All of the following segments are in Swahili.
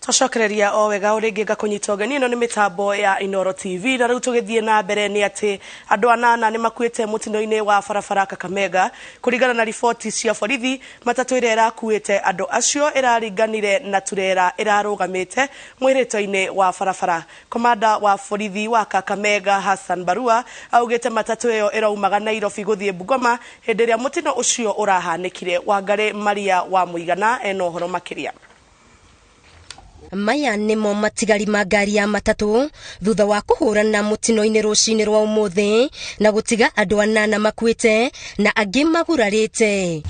Tũcokereria o wega ũrĩngĩ ngakunyita ũgeni ĩno nĩ mĩtambo ya Inooro TV na rĩu tũgĩthiĩ na mbere nĩ atĩ andũ anana nĩ makuĩte mũtino-inĩ wa barabara Kakamega kũringana na riboti cia borithi. Matatũ ĩrĩa ĩrakuĩte andũ acio ĩraringanire na turera ĩrarũgamĩte mwĩrĩto-inĩ wa barabara. Komanda wa borithi wa Kakamega Hassan Barua augĩte matatũ ĩyo ĩraumaga Nairobi gũthiĩ Bungoma hĩndĩ ĩrĩa mũtino ũcio ũrahanĩkire. Wangari Maria wa Mũigana ena ũhoro makĩria. Maya nimo matigari ma ngari ya matatũ thutha wa kũhũrana mũtino-inĩ rũcinĩ rwa ũmũthĩ na gũtiga andũ anana makuĩte na angĩ magurarĩte.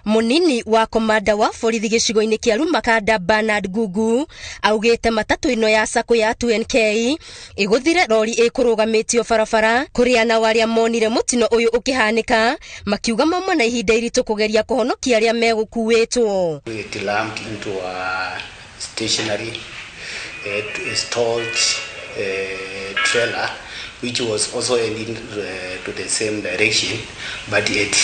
Munini wa komanda wa borithi gĩcigo-inĩ kĩa Rumakanda Bernard Gugu augĩte matatũ ĩno ya sako ya 2NK ĩgũthire lori ĩkũrũgamĩtio barabara kũrĩa na warĩa monire mũtino ũyũ ũkĩhanĩka makiuga mauma na ihinda iritũ kũgeria kũhonokia arĩa megũkuĩtwo. Stationary stalled trailer which was also heading to the same direction, but it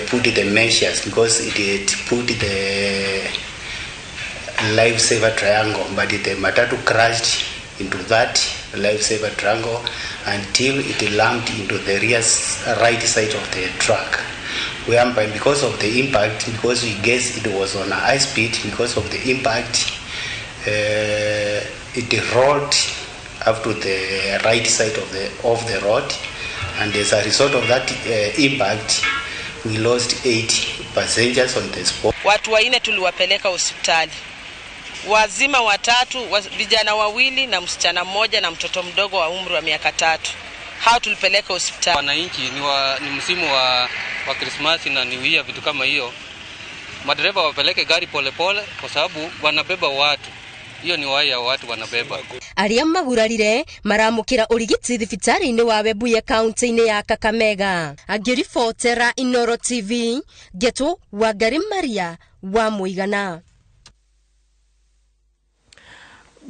put the measures because it had put the lifesaver triangle, but the matatu crashed into that lifesaver triangle until it landed into the rear right side of the truck. Whereby because of the impact, because we guess it was on a high speed, because of the impact, it rolled up to the right side of the road, and as a result of that impact, we lost 8 passengers on the spot. Watu waine tuliwapeleka hospitali, wazima 3, vijana 2 na msichana 1 na mtoto mdogo wa umri wa miaka 3. Hao tulipeleka hospitali. Wananchi ni msimu wa Krismasi na New Year, vitu kama hiyo. Madereva wapeleke gari polepole kwa sababu wanabeba watu. Hiyo ni waya ya watu wanabeba. Arĩa magurarire maramũkĩra ũrigiti thibitarĩ-inĩ wa Webuye kaunti-inĩ ya Kakamega. Angĩribotera Inooro TV, Geto Wangari Maria wa Mũigana.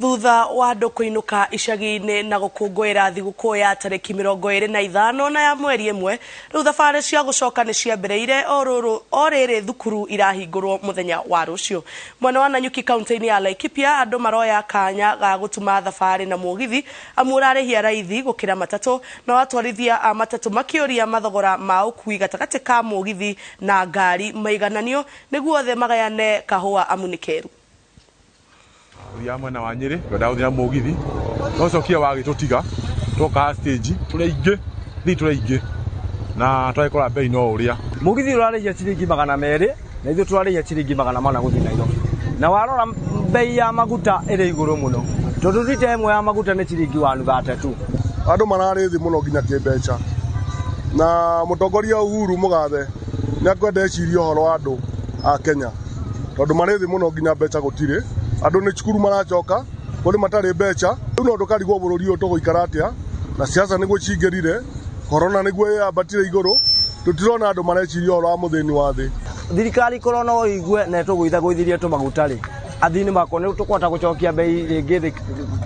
Thutha wa andũ kũinũka icagi-inĩ na gũkũngũĩra thigũkũ ya tarĩki 25 na ya mweri 1, rĩu thabarĩ cia gũcoka nĩ ciambĩrĩire o rĩrĩ thukuru irahingũrwo mũthenya wa rũciũ. Mwena wa Nanyuki kaunti-inĩ ya Laikipia andũ maroya kanya ga gũtuma thabarĩ na mũgithi amu ũrarĩhia raithi gũkĩra matatũ, na atwarithia a matatũ makĩũria mathogora ma ũkui gatagatĩ ka mũgithi na ngari maigananio nĩguo othe magayane kahũa amu nĩ keru. Ya mwena wa Nyeri ndaũthira mũgithi no cokia wagĩtũtiga toka stage tũraingĩ na twakora bei no ũrĩa mũgithi ũrarĩhia ciringi 200 na ithuĩ tũrarĩhia ciringi 400 gũthiĩ Nairobi, na warora bei ya maguta ĩrĩ igũrũ mũno tondũ rita ĩmwe ya maguta nĩ ciringi 130. Andũ mararĩ thĩ mũno nginya kĩmbeca, na mũtongoria Uhuru Mũgathe nĩ akwendeciria ũhoro wa andũ a Kenya tondũ marĩ thĩ mũno nginya mbeca gũtirĩ. Andũ nĩ cukuru maracoka kũrĩ matarĩ mbeca, rĩu no ndũkarigwo bũrũri ũyũ tũgũikara atĩa, na siasa nĩguo cingĩrire, korona nĩguo yambatire igũrũ, tũtirona andũ mareciria ũhoro wa mũthĩni wa thĩ. Thirikari korona o igue na tũgũithagũithirie tũmagutarĩ athini makwa nĩ tũkũhota gũcokia bei rĩngĩ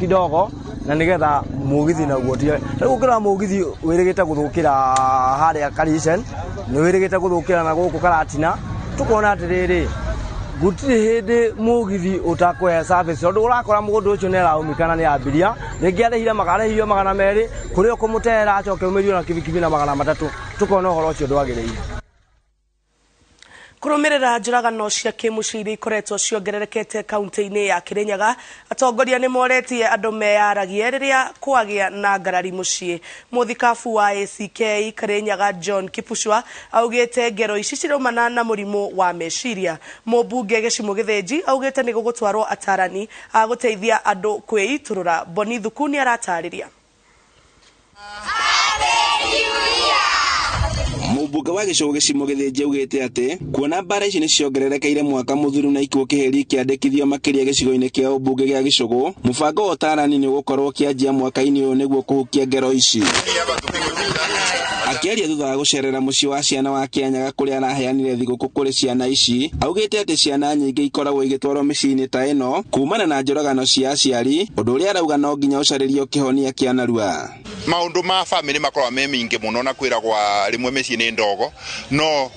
kidogo na nĩgetha mũgithi naguo tie rĩu ũkĩra mũgithi wĩrĩgĩte gũthũkĩra harĩa Karisen nĩ wĩrĩgĩte gũthũkĩra na gũkũ Karatina, tũkona atĩrĩrĩ gũtirĩ hĩndĩ mũgithi ũtakũhe service tondũ ũrakora mũndũ ũcio nĩ araumĩkana nĩ ambiria rĩngĩ arĩhire 200 kũrĩa ũkũmũtera acoke umĩrio na kibikibi na 300, tũkona ũhoro ũcio ndwagĩrĩire. Kũrũmĩrĩra njũragano cia kĩmũciĩ iria ikoretwo ciongererekete kaunti-inĩ ya Kirinyaga, atongoria nĩ moretie andũ meyaragie rĩrĩa kwagĩa na ngarari mũciĩ. Mũthikabu wa ACK Kirinyaga John Kipushwa augĩte ngero ici ciraumana na mũrimũ wa meciria. Mũmbunge Gĩcimo Gĩthĩnji augĩte nĩ gũgũtwarwo atarani a gũteithia andũ kwĩitũrũra. Boni Thuku nĩ aratarĩria. Mũmbunge wa Gĩcimo Gĩthĩnji augĩte atĩ kuona mbara ici nĩ ciongererekeire mwaka mũthiru na ikuũ kĩheri kĩandĩkithio makĩria gĩcigo-inĩ kĩa ũmbunge gĩa Gĩcũgũ, mũbango wa ũtarani nĩ ũgũkorwo kĩanjia mwaka-inĩ ũyũ nĩguo kũhukia ngero ici. Akĩaria thutha wa gũcerera mũciĩ wa ciana wa Kĩanyaga kũrĩa araheanire thigũkũ kũrĩ ciana ici, augĩte atĩ ciana nyingĩ ikoragwo igĩtwarwo mĩciĩ-inĩ ta ĩno kumana na njũragano cia aciari, ũndũ ũrĩa arauga no nginya ũcarĩrio kĩhonia kĩa narua. Maũndũ ma famĩlĩ makoragwo me mingĩ mũno na kwĩragwo rĩmwe mĩciĩ nĩ ndogo, no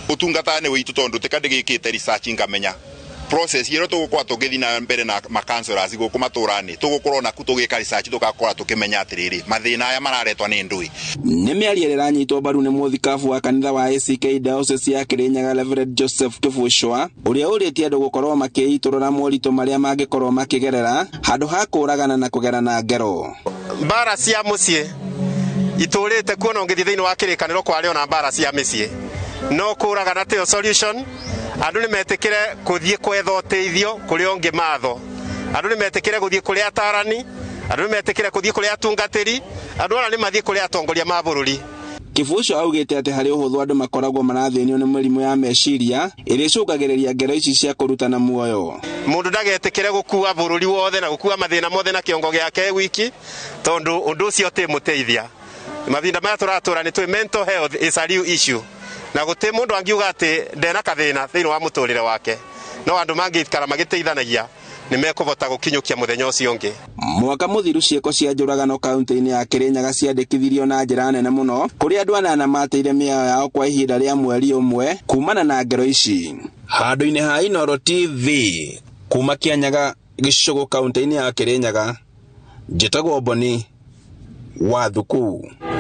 utungata nĩ witũ tondũ tĩkandĩgĩkĩte research ngamenya process yero tugukwa tugithi na mbere na makansoras guku maturani tugukorwo na kutugika research tukakora tukimenya atiriri mathina aya mararetwa ni ndui ni miario iranyitwo baru ni muthikabu wa kanitha wa ACK Diocese ya Kirinyaga Reverend Joseph Kivushwa uria uritie andu gukorwo makiiturura morito maria mangikorwo makigerera handu ha kuragana na kugerana ngero mbara cia mucie iturite kuona ngithi thiini wa kirikaniro kwari ona mbara cia micie no kuragana teo solution andu ni metikire kuthie kwetha uteithio kuri onge matho andu ni metikire kuthie kuri atarani andu ni metikire kuthie kuri atungatiri andu ona ni mathie kuri atongoria ma bururi Kivushwa augite ati hari uhuthu andu makoragwo marathinio ni mirimu ya meciria iria icungagiriria ngero ici cia kurutana muoyo mundu ndagetikire gukua bururi wothe na gukua mathina mothe na kiongo giake wiki tondu undu ucio ti muteithia mavinda maya turatura ni twi mental health is a real issue na guti mundu angiuga ati ndena kathina thiini wa muturire wake no andu mangikara magiteithanagia ni mekuvota gukinyukia muthenya ucio ungi mwaka muthiru cieko cia njuragano kaunti-ini ya Kirinyaga ciandikithirio na njira nene muno kuri andu anana mateire mioyo yao kwa ihinda ria mweri umwe kumana na ngero ici handu-ini ha Inooro TV kuma Kianyaga Gicugu kaunti-ini ya Kirinyaga njitagwo Boni wa Thuku.